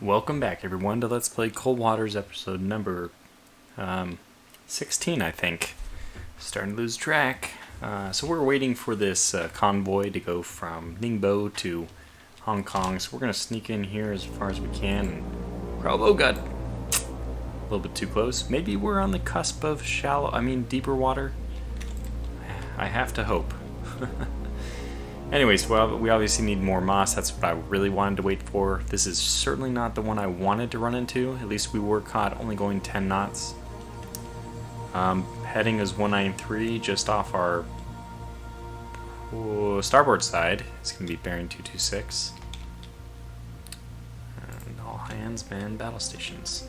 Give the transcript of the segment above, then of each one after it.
Welcome back, everyone, to Let's Play Cold Waters episode number 16, I think. Starting to lose track. So we're waiting for this convoy to go from Ningbo to Hong Kong. So we're going to sneak in here as far as we can. And oh god, a little bit too close. Maybe we're on the cusp of deeper water. I have to hope. Anyways, well, we obviously need more moss. That's what I really wanted to wait for. This is certainly not the one I wanted to run into. At least we were caught only going 10 knots. Heading is 193, just off our starboard side. It's going to be bearing 226. And all hands man battle stations.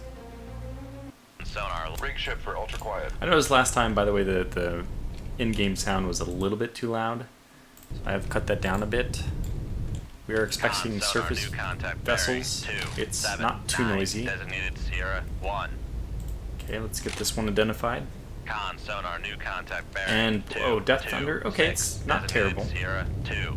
Sonar, rig ship for ultra quiet. I noticed last time, by the way, the in-game sound was a little bit too loud. I have cut that down a bit. We are expecting surface vessels. It's not too noisy. Designated Sierra 1. Okay, let's get this one identified. Con sonar new contact bearing. And oh, Death Thunder. Okay, it's not terrible. Sierra 2.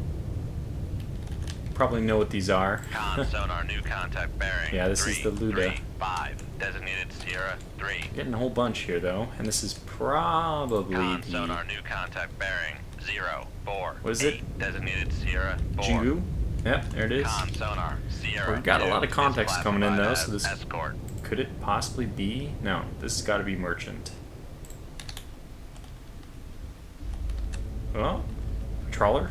Probably know what these are. Con sonar new contact bearing. Yeah, this is the Luda. 5. Designated Sierra 3. Getting a whole bunch here though, and this is probably Con the sonar new contact bearing 0 4. What is it? Designated Sierra 4. Jingu? Yep, there it is. Con sonar Sierra. We've got a lot of context coming in though, so this escort. Could it possibly be? No, this has got to be merchant. Oh, trawler.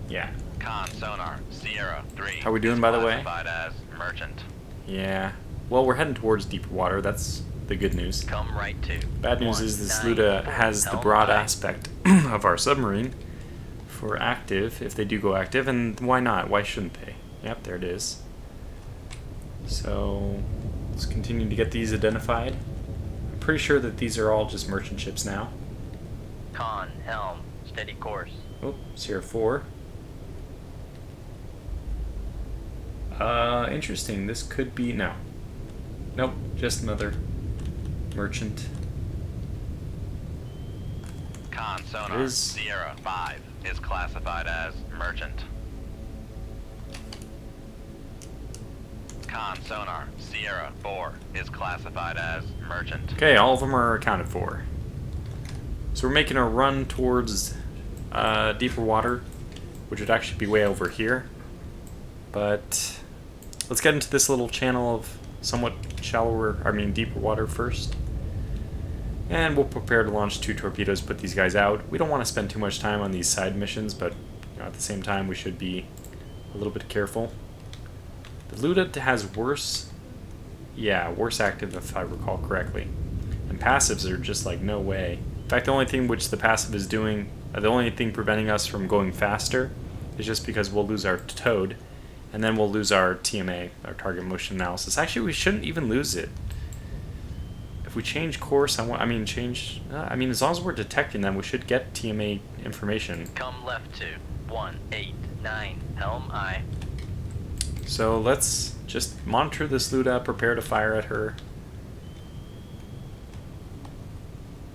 Yeah. Con sonar Sierra 3. How we doing, by the way? Classified as merchant. Yeah. Well, we're heading towards deeper water. That's the good news. Come right to. Bad news is this Luda has the broad aspect of our submarine for active, if they do go active, and why not? Why shouldn't they? Yep, there it is. So, let's continue to get these identified. I'm pretty sure that these are all just merchant ships now. Con, helm, steady course. Oh, Sierra 4. Interesting. This could be... No. Nope, just another merchant. Con sonar Sierra 5 is classified as merchant. Con sonar Sierra 4 is classified as merchant. Okay, all of them are accounted for. So we're making a run towards deeper water, which would actually be way over here. But let's get into this little channel of somewhat deeper water first. And we'll prepare to launch 2 torpedoes, put these guys out. We don't want to spend too much time on these side missions, but at the same time we should be a little bit careful. The Luda has worse active, if I recall correctly. And passives are just like, no way. In fact, the only thing which the passive is doing, the only thing preventing us from going faster is just because we'll lose our towed, and then we'll lose our TMA, our target motion analysis. Actually, we shouldn't even lose it. If we change course, as long as we're detecting them, we should get TMA information. Come left to 189, helm I. So let's just monitor this Luda, prepare to fire at her.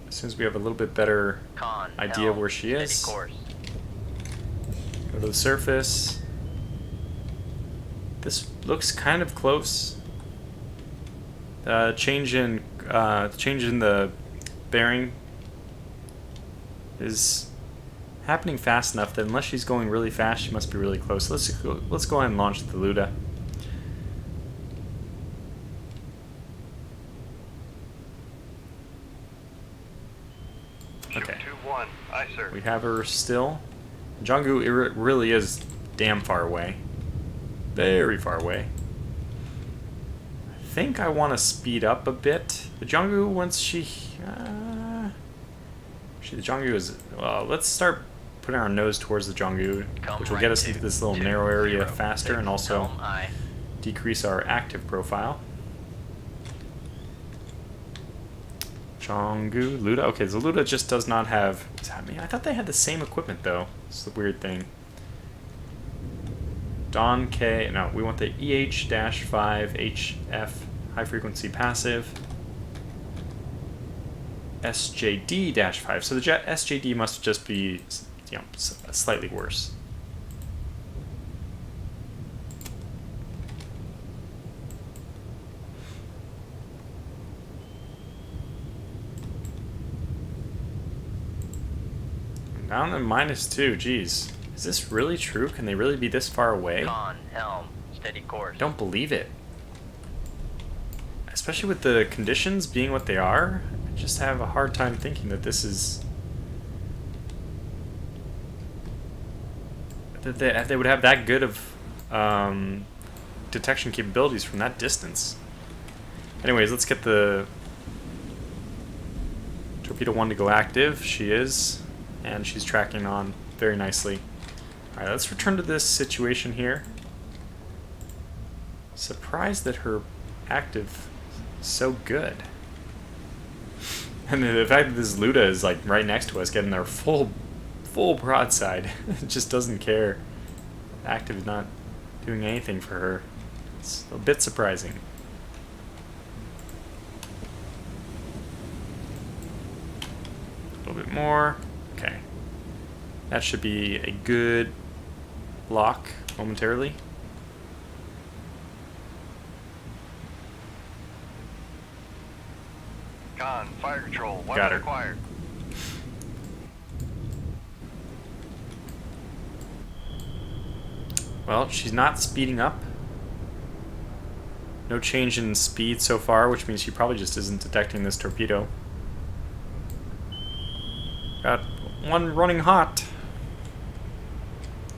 As soon as we have a little bit better idea of where she is. Course. Go to the surface. This looks kind of close. Change in the bearing is happening fast enough that unless she's going really fast, she must be really close. Let's go ahead and launch the Luda. Okay. 2-1. Aye, sir. We have her still. Jongu, it really is damn far away. Very far away. I think I want to speed up a bit. The Jongu, once the Jongu is... Well, let's start putting our nose towards the Jongu, which will get us into this little narrow area faster and also decrease our active profile. Jongu, Luda. Okay, so Luda just does not have... What's happening? I thought they had the same equipment, though. It's the weird thing. Don K... No, we want the EH-5HF high frequency passive. SJD-5. So the SJD must just be, slightly worse. Found them -2, geez. Is this really true? Can they really be this far away? Con, helm, steady course. I don't believe it. Especially with the conditions being what they are, I just have a hard time thinking that this is... that they would have that good of detection capabilities from that distance. Anyways, let's get the torpedo 1 to go active. She is, and she's tracking on very nicely. Alright, let's return to this situation here. Surprised that her active is so good. And the fact that this Luda is like right next to us getting their full broadside. It just doesn't care. Active is not doing anything for her. It's a bit surprising. A little bit more. Okay. That should be a good lock momentarily. Con, fire control, Got weapon her. acquired. Well, she's not speeding up. No change in speed so far, which means she probably just isn't detecting this torpedo. Got one running hot.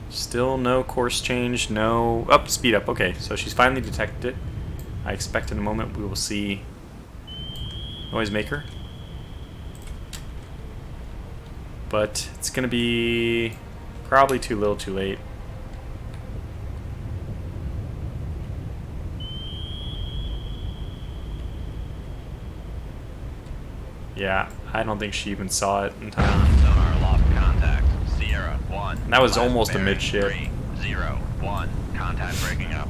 Still no course change, no... Oh, speed up. Okay, so she's finally detected it. I expect in a moment we will see noisemaker. But it's going to be probably too little too late. Yeah, I don't think she even saw it in time. Sonar lost contact. Sierra 1. And that was Last almost a bearing, midship. 301. Contact breaking up.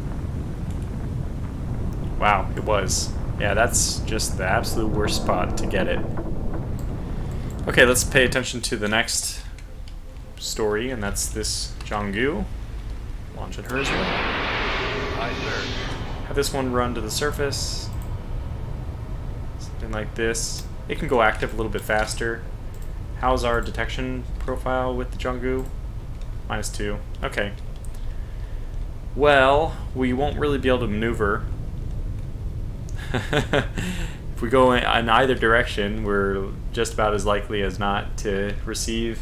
Wow, it was. Yeah, that's just the absolute worst spot to get it. Okay, let's pay attention to the next story, and that's this Jonggu. Launching her as well. Aye, sir. Have this one run to the surface. Something like this. It can go active a little bit faster. How's our detection profile with the Jonggu? -2. Okay. Well, we won't really be able to maneuver. If we go in either direction, we're just about as likely as not to receive...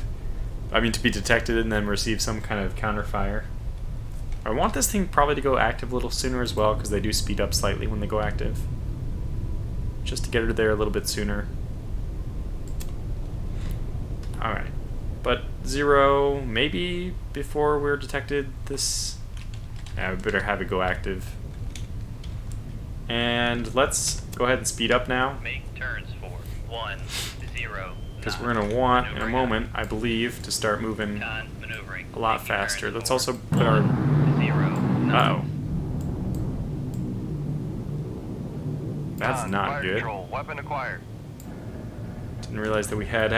I mean, to be detected and then receive some kind of counterfire. I want this thing probably to go active a little sooner as well, because they do speed up slightly when they go active. Just to get her there a little bit sooner. Alright. But 0, maybe before we're detected, this... Yeah, we better have it go active. And let's go ahead and speed up now. Make turns for 1, 0. Because we're going to want, in a moment, I believe, to start moving Con, maneuvering. a lot Making faster. turns Let's for also put our... 0. Uh-oh. That's Con, not fire good. Control, weapon acquired. Didn't realize that we had...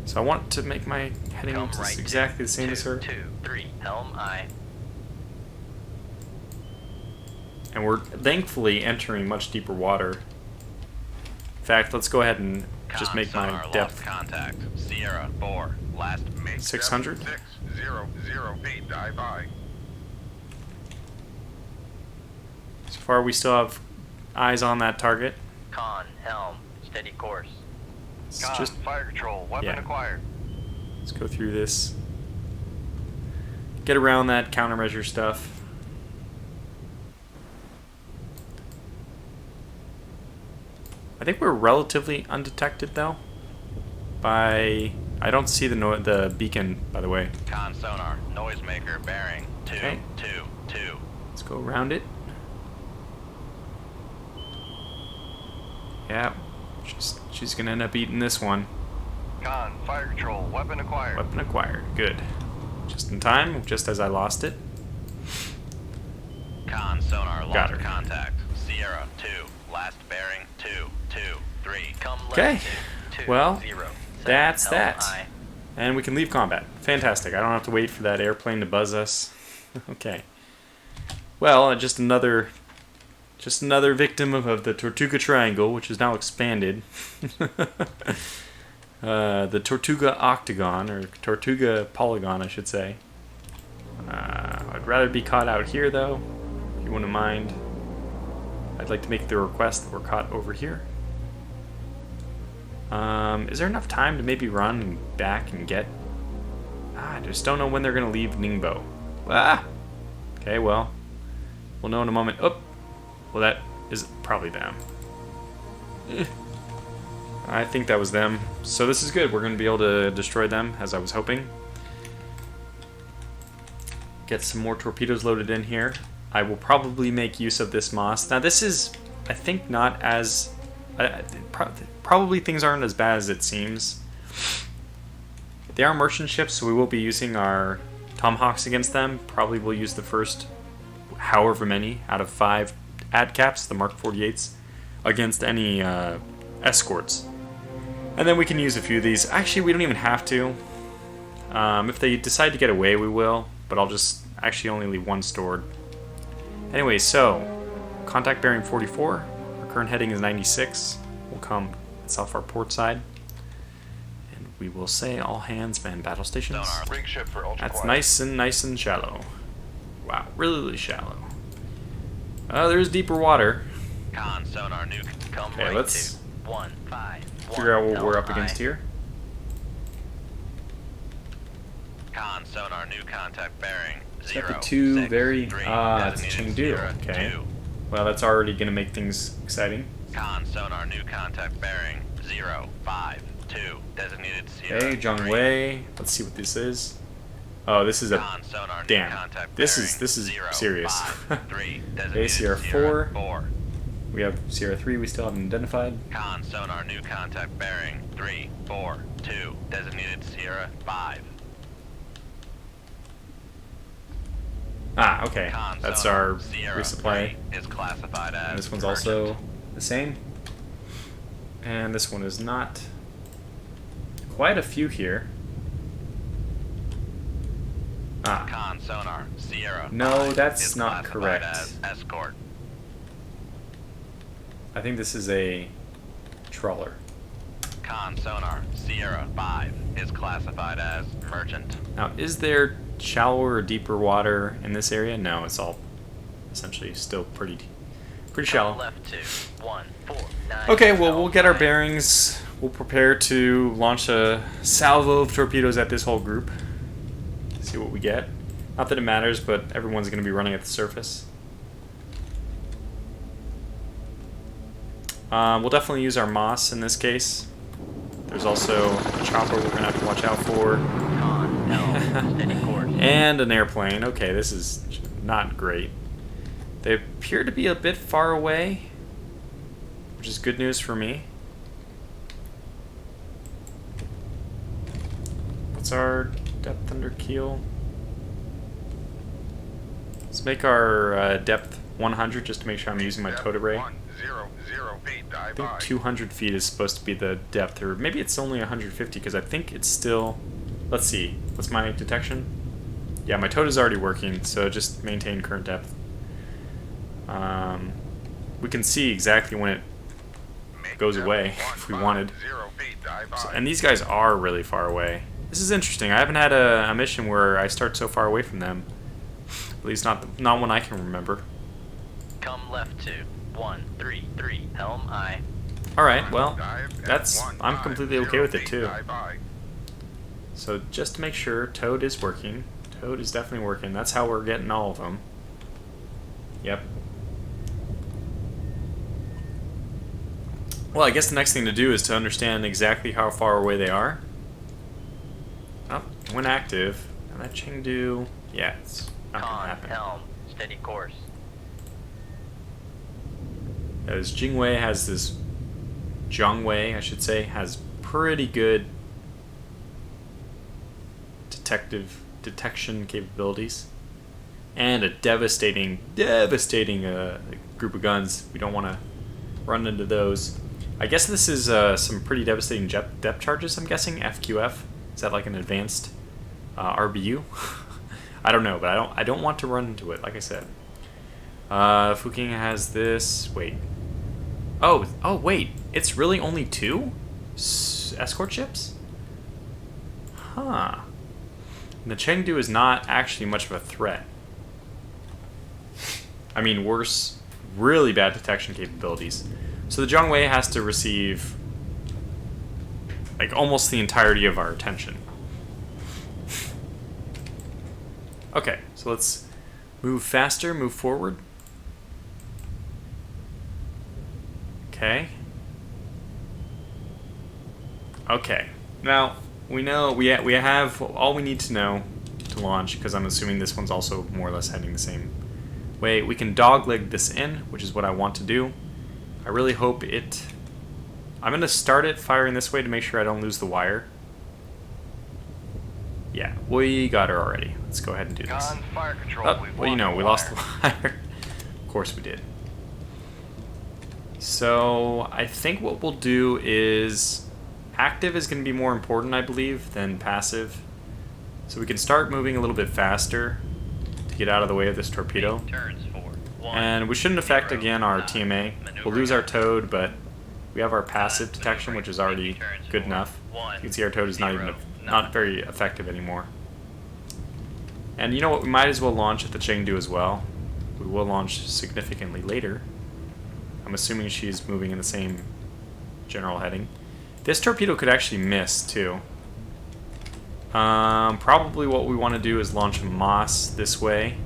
So I want to make my heading Come just right exactly the same as her. 2, 3. Helm, aye. And we're thankfully entering much deeper water. In fact, let's go ahead and just make my Sonar depth lost contact. Sierra 4. Last Make 600. 600 feet, dive by. So far, we still have eyes on that target. Con, helm, steady course. It's Con, just fire control, weapon yeah. acquired. let's go through this. Get around that countermeasure stuff. I think we're relatively undetected though. I don't see the beacon, by the way. Con sonar. Noisemaker bearing 2, Okay. 2, 2. Let's go around it. Yeah, she's gonna end up eating this one. Con, fire control, weapon acquired. Weapon acquired. Good. Just in time, just as I lost it. Con sonar Got lost her. contact. Sierra 2. Last bearing 2, 2, 3. Come left Okay. 2, Well, 0. that's Helm, that. aye. And we can leave combat. Fantastic. I don't have to wait for that airplane to buzz us. Okay. Well, just another victim of the Tortuga Triangle, which is now expanded. The Tortuga Octagon, or Tortuga Polygon, I should say. I'd rather be caught out here, though, if you wouldn't mind. I'd like to make the request that we're caught over here. Is there enough time to maybe run back and get... I just don't know when they're going to leave Ningbo. Ah! Okay, well, we'll know in a moment. Oh! Well, that is probably them. I think that was them. So this is good. We're going to be able to destroy them, as I was hoping. Get some more torpedoes loaded in here. I will probably make use of this moss. Now this is, I think, not as... probably things aren't as bad as it seems. They are merchant ships, so we will be using our Tomahawks against them. Probably we'll use the first however many out of 5 ADCAPs, the Mark 48s, against any escorts. And then we can use a few of these. Actually, we don't even have to. If they decide to get away, we will. But I'll just actually only leave one stored. Anyway, so contact bearing 44. Our current heading is 96. We'll come south our port side. And we will say all hands man battle stations. Rig ship for ultra That's quiet. nice and shallow. Wow, really shallow. There's deeper water. Con sonar new. Come Okay, right let's to 1-5. figure out what we're up against here. Con sonar new contact bearing. It's got the 0, two 6, very... 3, it's designated Chengdu. Sierra Okay. 2. Well, that's already going to make things exciting. Con sonar new contact bearing 0, 5, 2, designated Sierra Okay, 3. Zhongwei. Let's see what this is. Oh, this is a... Con sonar new Damn. contact This bearing is 0, serious. 5, 3, Okay, designated Sierra Sierra 4. 4. We have Sierra 3 we still haven't identified. Con sonar new contact bearing 3, 4, 2, designated Sierra 5. Ah, okay. Con That's sonar our Sierra resupply. 3 is classified as And this one's merchant. also the same. And this one is not. Quite a few here. Ah, Con sonar Sierra No, 5 that's is not classified correct. as escort. I think this is a trawler. Con sonar Sierra 5 is classified as merchant. Now, is there shallower or deeper water in this area? No, it's all essentially still pretty shallow. Left to 1-4-9. Okay, well, we'll get our Helm bearings. We'll prepare to launch a salvo of torpedoes at this whole group. See what we get. Not that it matters, but everyone's going to be running at the surface. We'll definitely use our moss in this case. There's also a chopper we're going to have to watch out for. Con, helm, steady course. And an airplane. Okay, this is not great. They appear to be a bit far away, which is good news for me. What's our depth under keel? Let's make our depth 100 just to make sure I'm using my towed array. 100 feet. I think 200 feet is supposed to be the depth, or maybe it's only 150 because I think it's still... Let's see. What's my detection? Yeah, my towed is already working, so just maintain current depth. We can see exactly when it goes away if we wanted. So, and these guys are really far away. This is interesting. I haven't had a mission where I start so far away from them. At least not one I can remember. Come left to 1-3-3. Helm I. Alright, well, I'm completely okay with it too. So just to make sure, towed is working. Towed is definitely working. That's how we're getting all of them. Yep. Well, I guess the next thing to do is to understand exactly how far away they are. Oh, when active. And that Chengdu, yeah, it's not going to Con, happen. helm, steady course. As Jingwei has this, Zhongwei, I should say, has pretty good detection capabilities. And a devastating group of guns. We don't want to run into those. I guess this is some pretty devastating depth charges, I'm guessing. FQF. Is that like an advanced RBU? I don't know, but I don't want to run into it, like I said. Fuking has this. Wait. Oh, wait. It's really only 2? escort ships? Huh. And the Chengdu is not actually much of a threat. I mean, worse, really bad detection capabilities. So the WWIII has to receive like almost the entirety of our attention. Okay, so let's move faster, move forward. Okay. Okay. Now, we know we have all we need to know to launch, because I'm assuming this one's also more or less heading the same way. We can dogleg this in, which is what I want to do. I really hope it... I'm going to start it firing this way to make sure I don't lose the wire. Yeah, we got her already. Let's go ahead and do this. On fire control. Oh, well, you know, we lost the wire. Of course we did. So, I think what we'll do is... Active is going to be more important, I believe, than passive. So we can start moving a little bit faster to get out of the way of this torpedo. Turns for 1, And we shouldn't affect, 0, again, our 9. TMA. We'll lose our towed, but we have our passive detection, which is already good enough. You can see our towed is not very effective anymore. And you know what? We might as well launch at the Chengdu as well. We will launch significantly later. I'm assuming she's moving in the same general heading. This torpedo could actually miss, too. Probably what we want to do is launch a Moss this way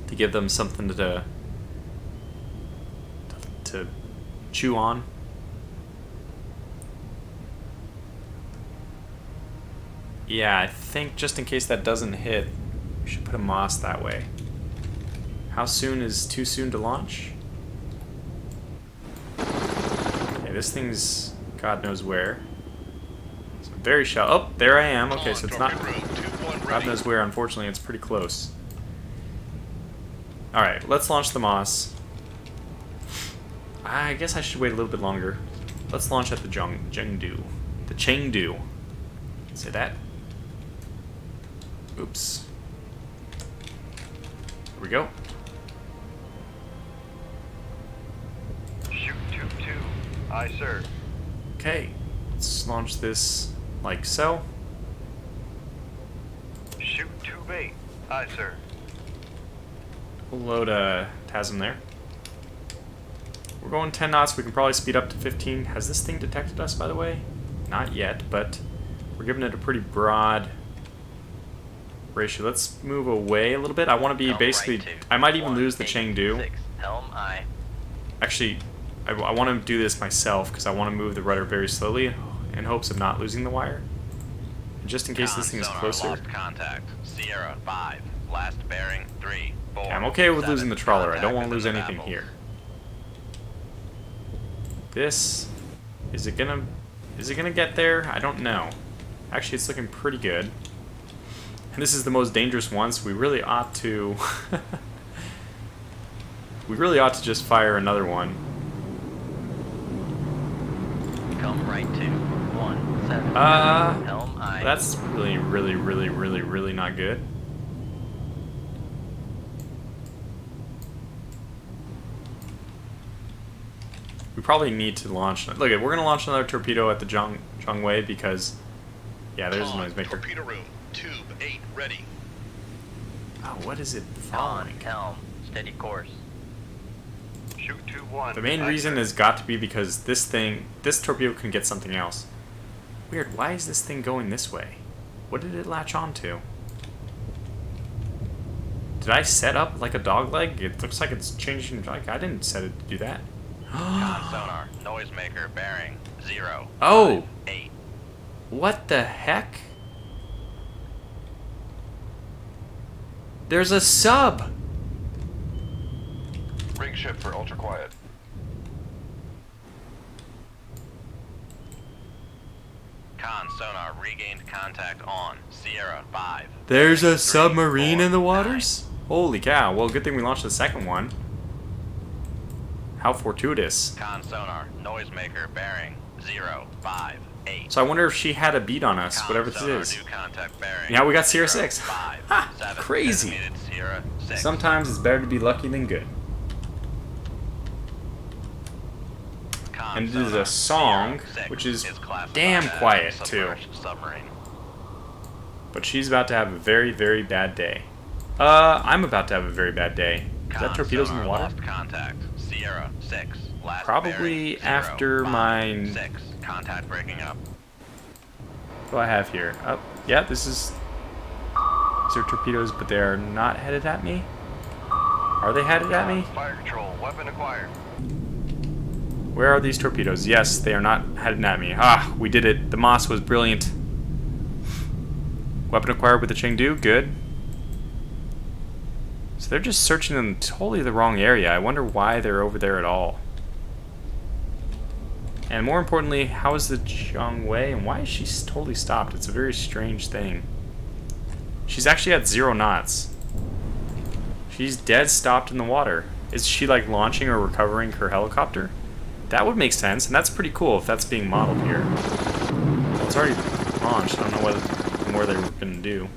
to give them something to chew on. Yeah, I think just in case that doesn't hit, we should put a Moss that way. How soon is too soon to launch? Okay, this thing's God knows where. So very shallow. Oh, there I am. Okay, so it's not God knows where. Unfortunately, it's pretty close. Alright, let's launch the Moss. I guess I should wait a little bit longer. Let's launch at the Chengdu. The Chengdu. Say that. Oops. Here we go. Shoot 2-2. Aye, sir. Okay, let's launch this like so. Shoot 2-8. Aye, sir. We'll load a TASM there. We're going 10 knots. We can probably speed up to 15. Has this thing detected us, by the way? Not yet, but we're giving it a pretty broad ratio. Let's move away a little bit. I want to be basically... I might even lose the Chengdu. Helm I. Actually, I want to do this myself because I want to move the rudder very slowly in hopes of not losing the wire. And just in case this thing is closer. Lost contact. Sierra 5. Last bearing 3, 4. Okay, I'm okay with 7. losing the trawler. I don't want to lose Contact anything within the here. This is it gonna get there? I don't know. Actually, it's looking pretty good. And this is the most dangerous one, so we really ought to we really ought to just fire another one. Come right to 17. Helm I. That's really not good. We probably need to launch. Look, we're gonna launch another torpedo at the WWIII because, yeah, there's a noisemaker. Torpedo room. Tube 8 ready. Oh, what is it On following? helm. Steady course. Shoot 2-1. The main reason has got to be because this torpedo can get something else. Weird. Why is this thing going this way? What did it latch onto? Did I set up like a dog leg? It looks like it's changing. Like I didn't set it to do that. Con sonar. Noisemaker bearing 0. Oh! 5, 8. What the heck? There's a sub! Rig ship for ultra quiet. Con sonar regained contact on Sierra 5. There's a 3, submarine 4, in the waters? Holy cow. Well, good thing we launched the second one. How fortuitous. Con sonar. Noisemaker bearing 0, 5, 8. So I wonder if she had a beat on us, Con whatever this sonar, is. new contact bearing Yeah, we got Sierra 0, 6. 5, Ha! 7. Crazy. Designated Sierra 6. Sometimes it's better to be lucky than good. Con And it is a song, which is damn quiet, too. Submarine. But she's about to have a very, very bad day. I'm about to have a very bad day. Is that torpedoes in the water? Lost contact. Sierra 6. Last Probably bearing, after 0, my... 6. Contact breaking up. What do I have here? Oh, yeah, this is... These are torpedoes, but they are not headed at me. Are they headed at me? Fire control. Weapon acquired. Where are these torpedoes? Yes, they are not headed at me. Ah, we did it. The moss was brilliant. Weapon acquired with the Chengdu. Good. So they're just searching in totally the wrong area. I wonder why they're over there at all. And more importantly, how is the WWIII and why is she totally stopped? It's a very strange thing. She's actually at 0 knots. She's dead stopped in the water. Is she like launching or recovering her helicopter? That would make sense, and that's pretty cool if that's being modeled here. It's already launched. I don't know what more they were going to do.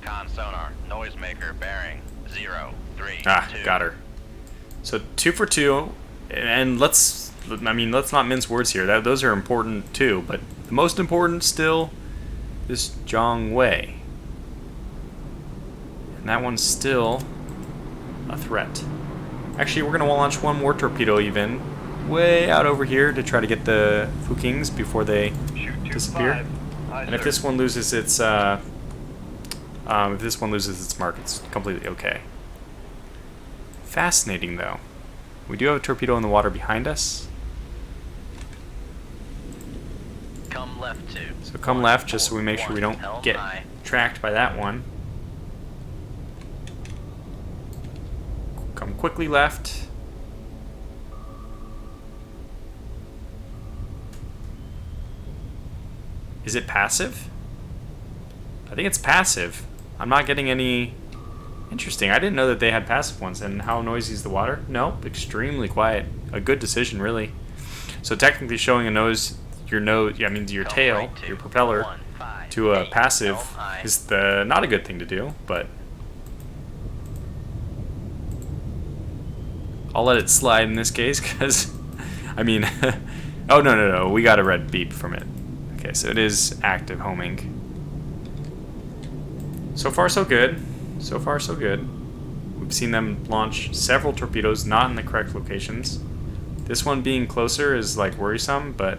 Con sonar. Noisemaker bearing 0, 3, Ah, 2. got her. So 2 for 2, and let's not mince words here. Those are important too, but the most important still is WWIII. And that one's still a threat. Actually, we're going to launch one more torpedo even way out over here to try to get the Fukings before they Shoot disappear. 2-5. Aye, And if sir. this one loses its mark, it's completely okay. Fascinating though. We do have a torpedo in the water behind us. Come left 2. So come left just so we make sure we don't Helm get aye. tracked by that one. Come quickly left. Is it passive? I think it's passive. I'm not getting any... Interesting. I didn't know that they had passive ones. And how noisy is the water? Nope. Extremely quiet. A good decision, really. So technically showing your tail, your propeller, to a passive is not a good thing to do, but I'll let it slide in this case, because, oh, no, we got a red beep from it. Okay, so it is active homing. So far, so good. So far, so good. We've seen them launch several torpedoes, not in the correct locations. This one being closer is, like, worrisome, but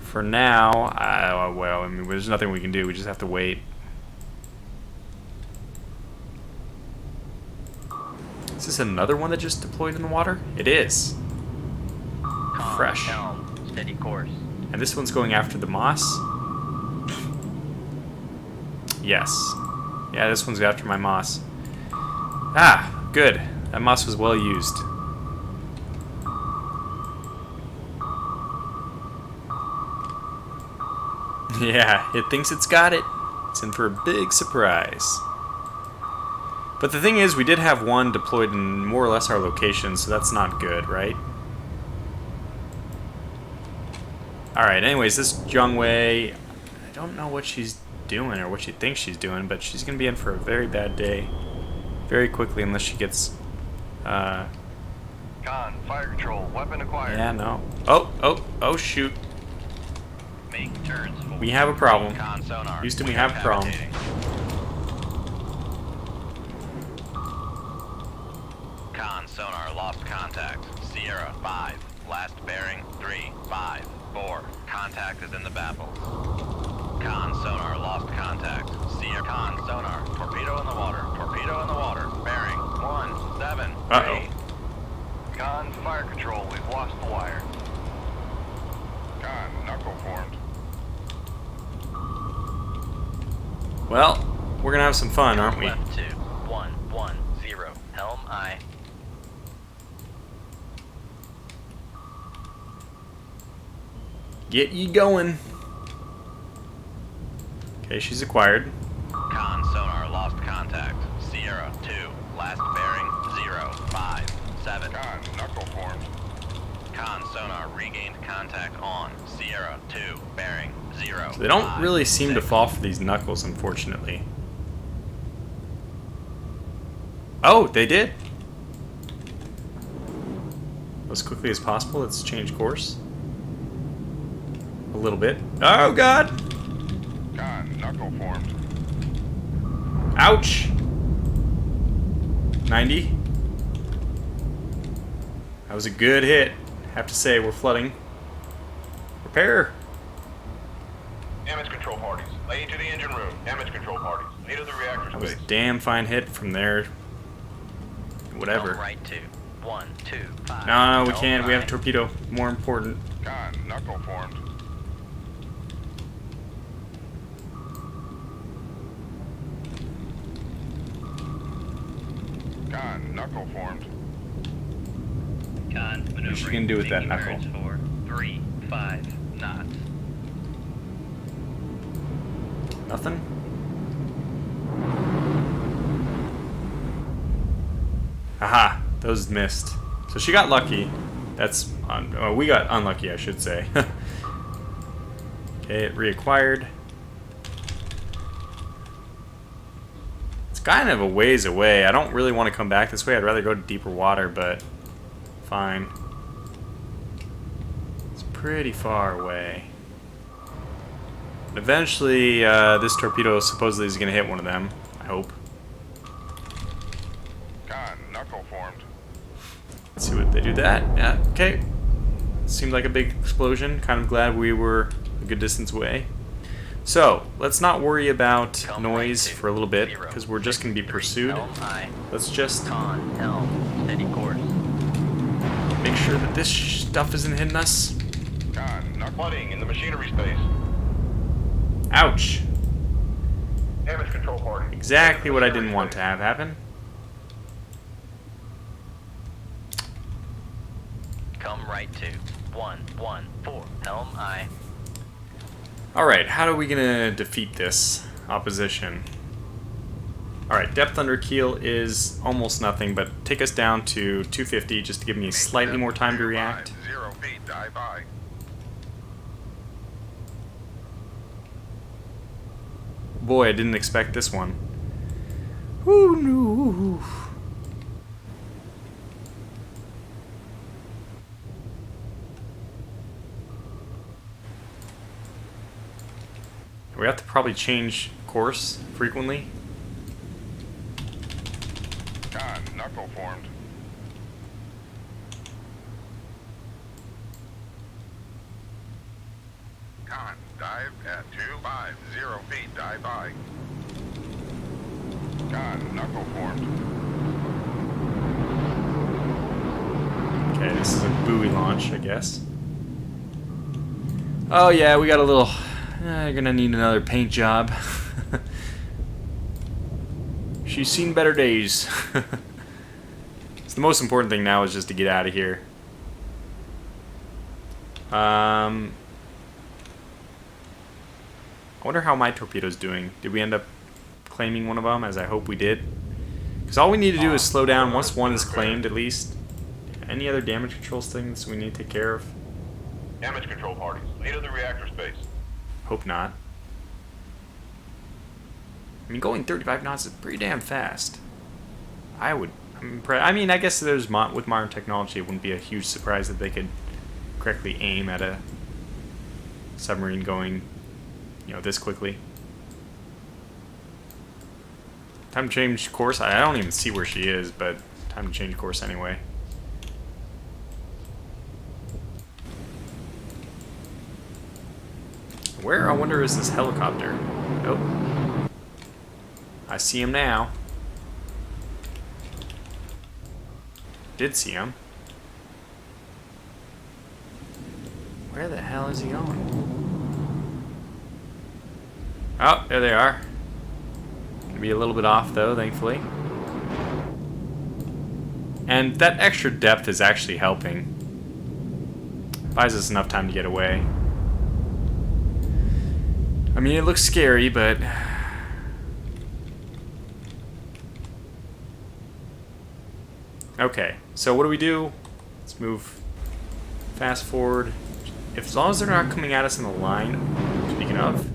for now, there's nothing we can do. We just have to wait. Is this another one that just deployed in the water? It is. Calm, Fresh. helm, steady course. And this one's going after the moss? Yes. Yeah, this one's after my moss. Ah, good. That moss was well used. Yeah, it thinks it's got it. It's in for a big surprise. But the thing is, we did have one deployed in more or less our location, so that's not good, right? Alright, anyways, this WWIII, I don't know what she's doing or what she thinks she's doing, but she's going to be in for a very bad day very quickly unless she gets... Con, fire control. Weapon acquired. Yeah, no. Oh, shoot. Make turns. We have a problem. Con sonar. Houston, we have a problem. Con sonar lost contact. Sierra 5. Last bearing 3, 5, 4. Contact is in the baffles. Con sonar lost contact. Sierra con sonar. Torpedo in the water. Torpedo in the water. Bearing 1, 7, 3. Uh-oh. Con, fire control. We've lost the wire. Con, knuckle formed. Well, we're going to have some fun, aren't we? Left 2. 1, 1, 0. Helm aye. Get ye going. Okay, she's acquired. Con sonar lost contact. Sierra 2. Last bearing 0, 5, 7. Con, knuckle formed. Con sonar regained contact on Sierra 2. Bearing 0. So they don't 5, really seem to 6. fall for these knuckles, unfortunately. Oh, they did. as quickly as possible. Let's change course. A little bit. Oh, God! Con, knuckle formed. Ouch! 90. That was a good hit. Have to say, we're flooding. Repair! Damage control parties. Lay to the engine room. Damage control parties. Lay to the reactor That was a space. damn fine hit from there. Whatever. Helm right 2. 1, 2, 5. No, we Helm can't. We have a right. torpedo. More important. Con, knuckle formed. Con, knuckle formed. Con, maneuvering. What you gonna do with that Taking knuckle? bearings for 3, 5 knots. Nothing? Aha! Those missed. So she got lucky. That's... we got unlucky, I should say. Okay, it reacquired. It's kind of a ways away. I don't really want to come back this way. I'd rather go to deeper water, but... fine. It's pretty far away. Eventually, this torpedo supposedly is going to hit one of them. I hope. Con, knuckle formed. Let's see what they do that. Yeah, okay. Seemed like a big explosion. Kind of glad we were a good distance away. So, let's not worry about Helm noise right 2, for a little bit, 0, because we're just going to be 3, pursued. Helm I. Let's just Con, helm, steady course. make sure that this stuff isn't hitting us. Con, knuckle flooding in the machinery space. Ouch! Damage control party. Exactly what I didn't want to have happen. Come right 2. 1, 1, 4. Helm I. Alright, how are we going to defeat this opposition? Alright, depth under keel is almost nothing, but take us down to 250 just to give me slightly more time to react. 0 feet, dive by. Boy, I didn't expect this one. Ooh, no. We have to probably change course frequently. Con, knuckle formed. Con, dive at 250 feet, dive by. Con, knuckle formed. Okay, this is a buoy launch, I guess. Oh yeah, we got a little... you're gonna need another paint job. She's seen better days. So the most important thing now is just to get out of here. I wonder how my torpedo's doing. Did we end up claiming one of them, as I hope we did? Because all we need to do is slow down once one is claimed, at least. Any other damage controls things we need to take care of? Damage control parties. Lay to the reactor space. Hope not. I mean, going 35 knots is pretty damn fast. I'm impressed. I mean, I guess with modern technology, it wouldn't be a huge surprise that they could correctly aim at a submarine going, this quickly. Time to change course. I don't even see where she is, but time to change course anyway. Where, I wonder, is this helicopter? Oh. I see him now. Did see him. Where the hell is he going? Oh, there they are. Gonna be a little bit off, though, thankfully. And that extra depth is actually helping. Buys us enough time to get away. I mean, it looks scary, but... Okay, so what do we do? Let's move fast forward. As long as they're not coming at us in the line, speaking of...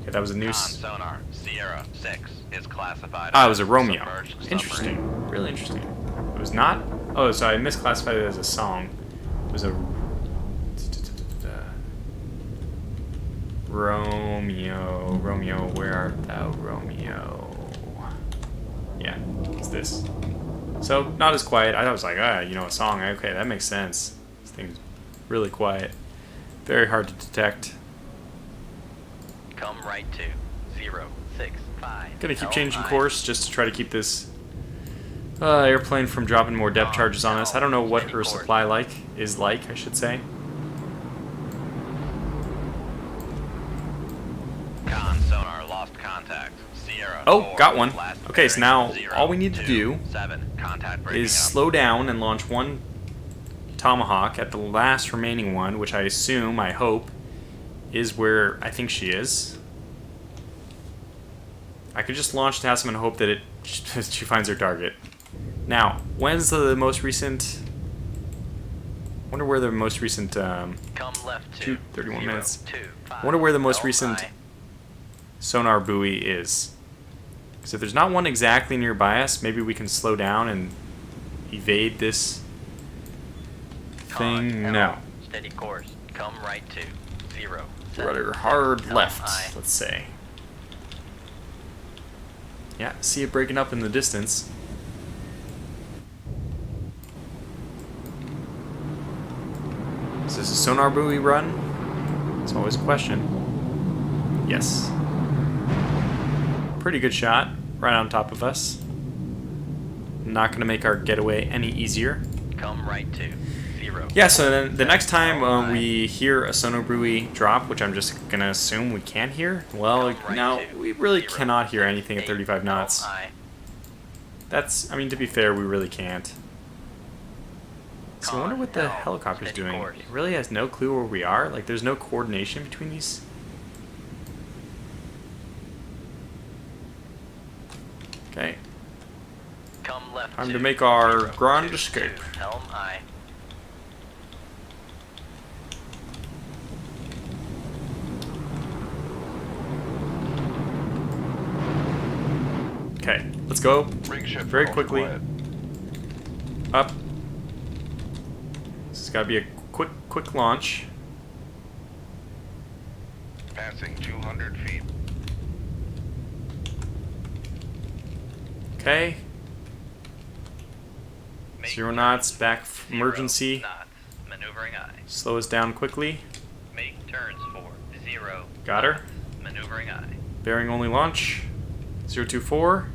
Okay, that was a Con noose. sonar, Sierra 6 is classified Ah, it as was a Romeo. submerged submarine. Interesting. Really interesting. It was not... Oh, so I misclassified it as a song. It was a Romeo, where art thou, Romeo? Yeah, it's this. So, not as quiet. I was like, you know, a song. Okay, that makes sense. This thing's really quiet. Very hard to detect. Come right to 065. Gonna keep changing course just to try to keep this airplane from dropping more depth charges on us. I don't know what her supply is like, I should say. Con sonar lost contact. Sierra. Oh, 4, got one. last Okay, so bearing, now 0, all we need to 2, do 7. Contact breaking is up. slow down and launch one Tomahawk at the last remaining one, which I assume, I hope, is where I think she is. I could just launch TASM and hope that she finds her target. Now, when's the most recent... I wonder where the most recent... Come left to 31 minutes. 025. I wonder where the most recent LI. sonar buoy is. Because if there's not one exactly nearby us, maybe we can slow down and evade this thing. Con, No. Steady course. Come right to 0. Rudder hard Helm left, aye. let's say. Yeah, see it breaking up in the distance. Is this a sonar buoy run? It's always a question. Yes. Pretty good shot, right on top of us. Not going to make our getaway any easier. Come right to 0. Yeah, so then the next time we hear a sonar buoy drop, which I'm just going to assume we can't hear, well, Come right now to we really 0, cannot hear anything at 8, 35 knots. LI. That's, I mean, to be fair, we really can't. So I wonder what the Con, helicopter's steady doing. course. It really has no clue where we are. Like, there's no coordination between these. Okay. Come left Time to make our grand escape. Helm aye. Okay, let's go Rig ship very ultra quickly quiet. up. This has got to be a quick launch. Passing 200 feet. Okay. Make 0 knots, back 0 emergency. knots. Maneuvering aye. Slow us down quickly. Make turns for 0. Got her. knots. Maneuvering aye. Bearing only launch. 024.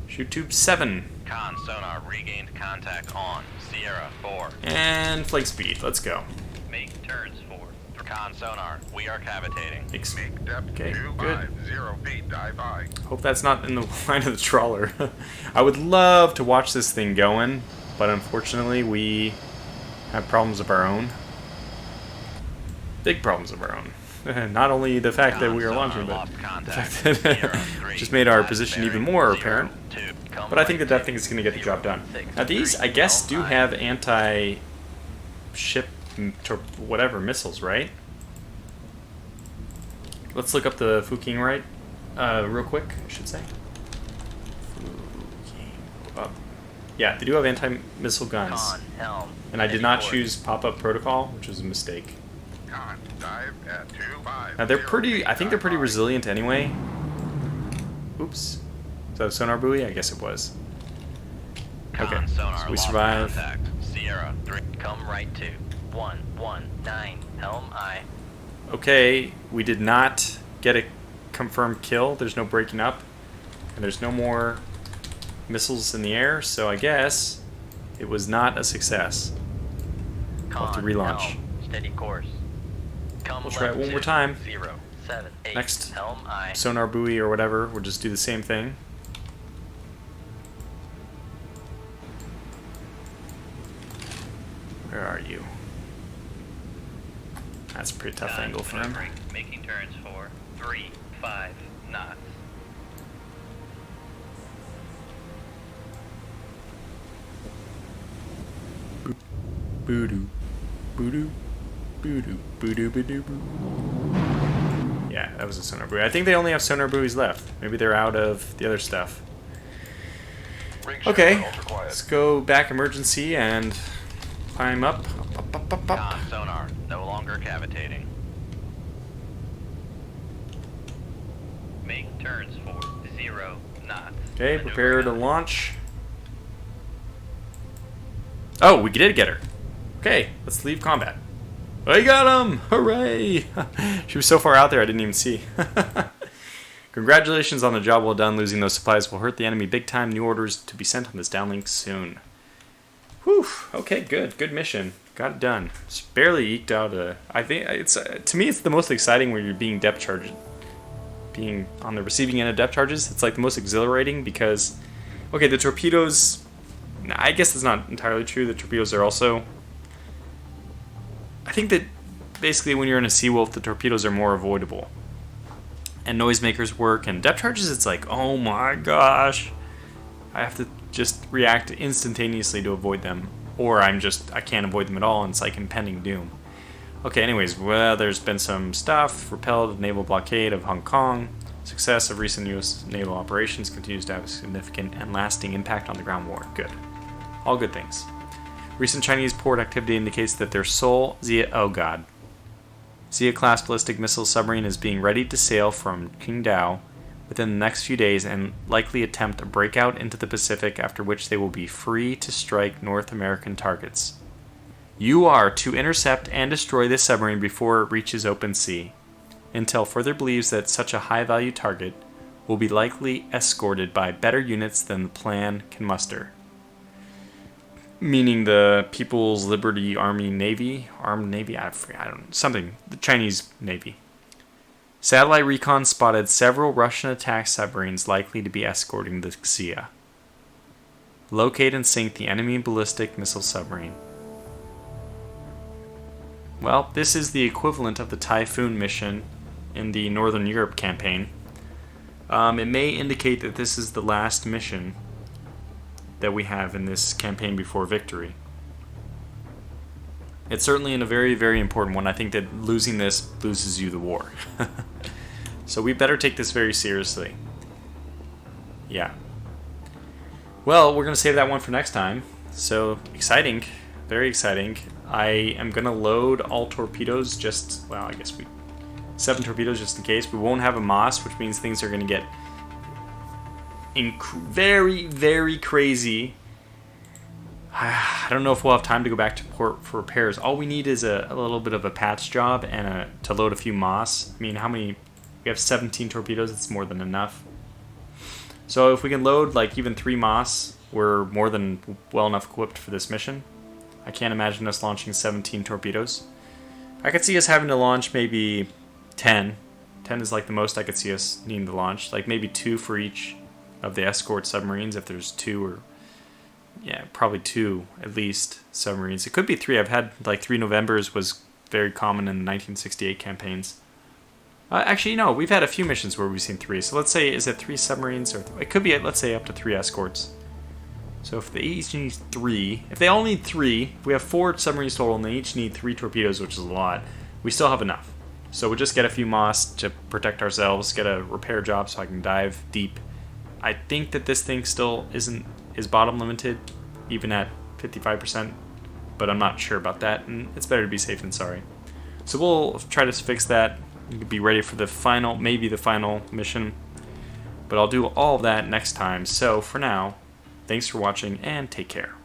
Shoot tube 7. Con sonar regained contact on Sierra 4. And flight speed. Let's go. Make turns for Con sonar, we are cavitating. Make depth Okay, good. 250 feet. Dive high. Hope that's not in the line of the trawler. I would love to watch this thing going, but unfortunately we have problems of our own. Big problems of our own. Not only the fact that we are launching, but the fact that just made our position even more apparent. But I think that that thing is going to get the job done. Now these, I guess, do have anti-ship, whatever, missiles, right? Let's look up the Fuking right real quick, I should say. Fuking up. Yeah, they do have anti-missile guns. Con, helm. And I did steady not course. choose pop-up protocol, which was a mistake. Con, dive at 250. Now they're pretty, I think they're pretty dive high. resilient anyway. Oops. Is that a sonar buoy? I guess it was. Okay, Con sonar so we lost survive. contact. Sierra 3. Come right to 119. Helm aye. Okay, we did not get a confirmed kill. There's no breaking up. And there's no more missiles in the air, so I guess it was not a success. I'll have to Con, relaunch. helm. Steady course. Come We'll try it left one more to time. 078. Next. Helm aye. Sonar buoy or whatever, we'll just do the same thing. Where are you? That's a pretty tough Con, angle for him. maneuvering, making turns for 35 knots. Boo-doo. Boo-doo. Boo-doo. Boo-doo. Boo-doo. Boo. Yeah, that was a sonar buoy. I think they only have sonar buoys left. Maybe they're out of the other stuff. Rig ship Okay, ultra quiet. let's go back emergency and climb up. Up, up, up, up, up. Con sonar, no longer cavitating. Make turns for 0 knots. Okay, Maneuver prepare to knots. launch. Oh, we did get her. Okay, let's leave combat. I got him! Hooray! She was so far out there I didn't even see. Congratulations on the job well done. Losing those supplies will hurt the enemy big time. New orders to be sent on this downlink soon. Whew. Okay, good. Good mission. Got it done. It's barely eked out a... I think it's... to me, it's the most exciting when you're being depth charged. Being on the receiving end of depth charges. It's like the most exhilarating because... Okay, the torpedoes... I guess it's not entirely true. The torpedoes are also... I think that basically when you're in a Seawolf, the torpedoes are more avoidable. And noisemakers work. And depth charges, it's like, oh my gosh. I have to just react instantaneously to avoid them. Or I can't avoid them at all, and it's like impending doom. Okay, anyways, well, there's been some stuff. Repelled naval blockade of Hong Kong. Success of recent U.S. naval operations continues to have a significant and lasting impact on the ground war. Good. All good things. Recent Chinese port activity indicates that their sole Zia-class ballistic missile submarine is being ready to sail from Qingdao within the next few days and likely attempt a breakout into the Pacific, after which they will be free to strike North American targets. You are to intercept and destroy this submarine before it reaches open sea. Intel further believes that such a high-value target will be likely escorted by better units than the plan can muster. Meaning the People's Liberty Army Navy, Armed Navy, I don't know, something, the Chinese Navy. Satellite recon spotted several Russian attack submarines likely to be escorting the Xia. Locate and sink the enemy ballistic missile submarine. Well, this is the equivalent of the Typhoon mission in the Northern Europe campaign. It may indicate that this is the last mission that we have in this campaign before victory. It's certainly in a very, very important one. I think that losing this loses you the war. So we better take this very seriously. Yeah. Well, we're going to save that one for next time. So, exciting. Very exciting. I am going to load all torpedoes well, I guess 7 torpedoes just in case. We won't have a Moss, which means things are going to get very, very crazy. I don't know if we'll have time to go back to port for repairs. All we need is a little bit of a patch job and to load a few Moss. I mean, how many? We have 17 torpedoes. It's more than enough. So if we can load like even 3 Moss, we're more than well enough equipped for this mission. I can't imagine us launching 17 torpedoes. I could see us having to launch maybe 10. 10 is like the most I could see us needing to launch. Like maybe 2 for each of the escort submarines, if there's 2 or... Yeah, probably 2 at least submarines. It could be 3. I've had like 3 Novembers was very common in the 1968 campaigns. Actually, no, we've had a few missions where we've seen 3. So let's say, is it 3 submarines? Or it could be, let's say, up to 3 escorts. So if they each need 3, if they all need 3, if we have 4 submarines total and they each need 3 torpedoes, which is a lot, we still have enough. So we'll just get a few Moss to protect ourselves, get a repair job so I can dive deep. I think that this thing still is bottom limited, even at 55%, but I'm not sure about that, and it's better to be safe than sorry. So we'll try to fix that, be ready for the final, maybe the final mission, but I'll do all of that next time. So for now, thanks for watching, and take care.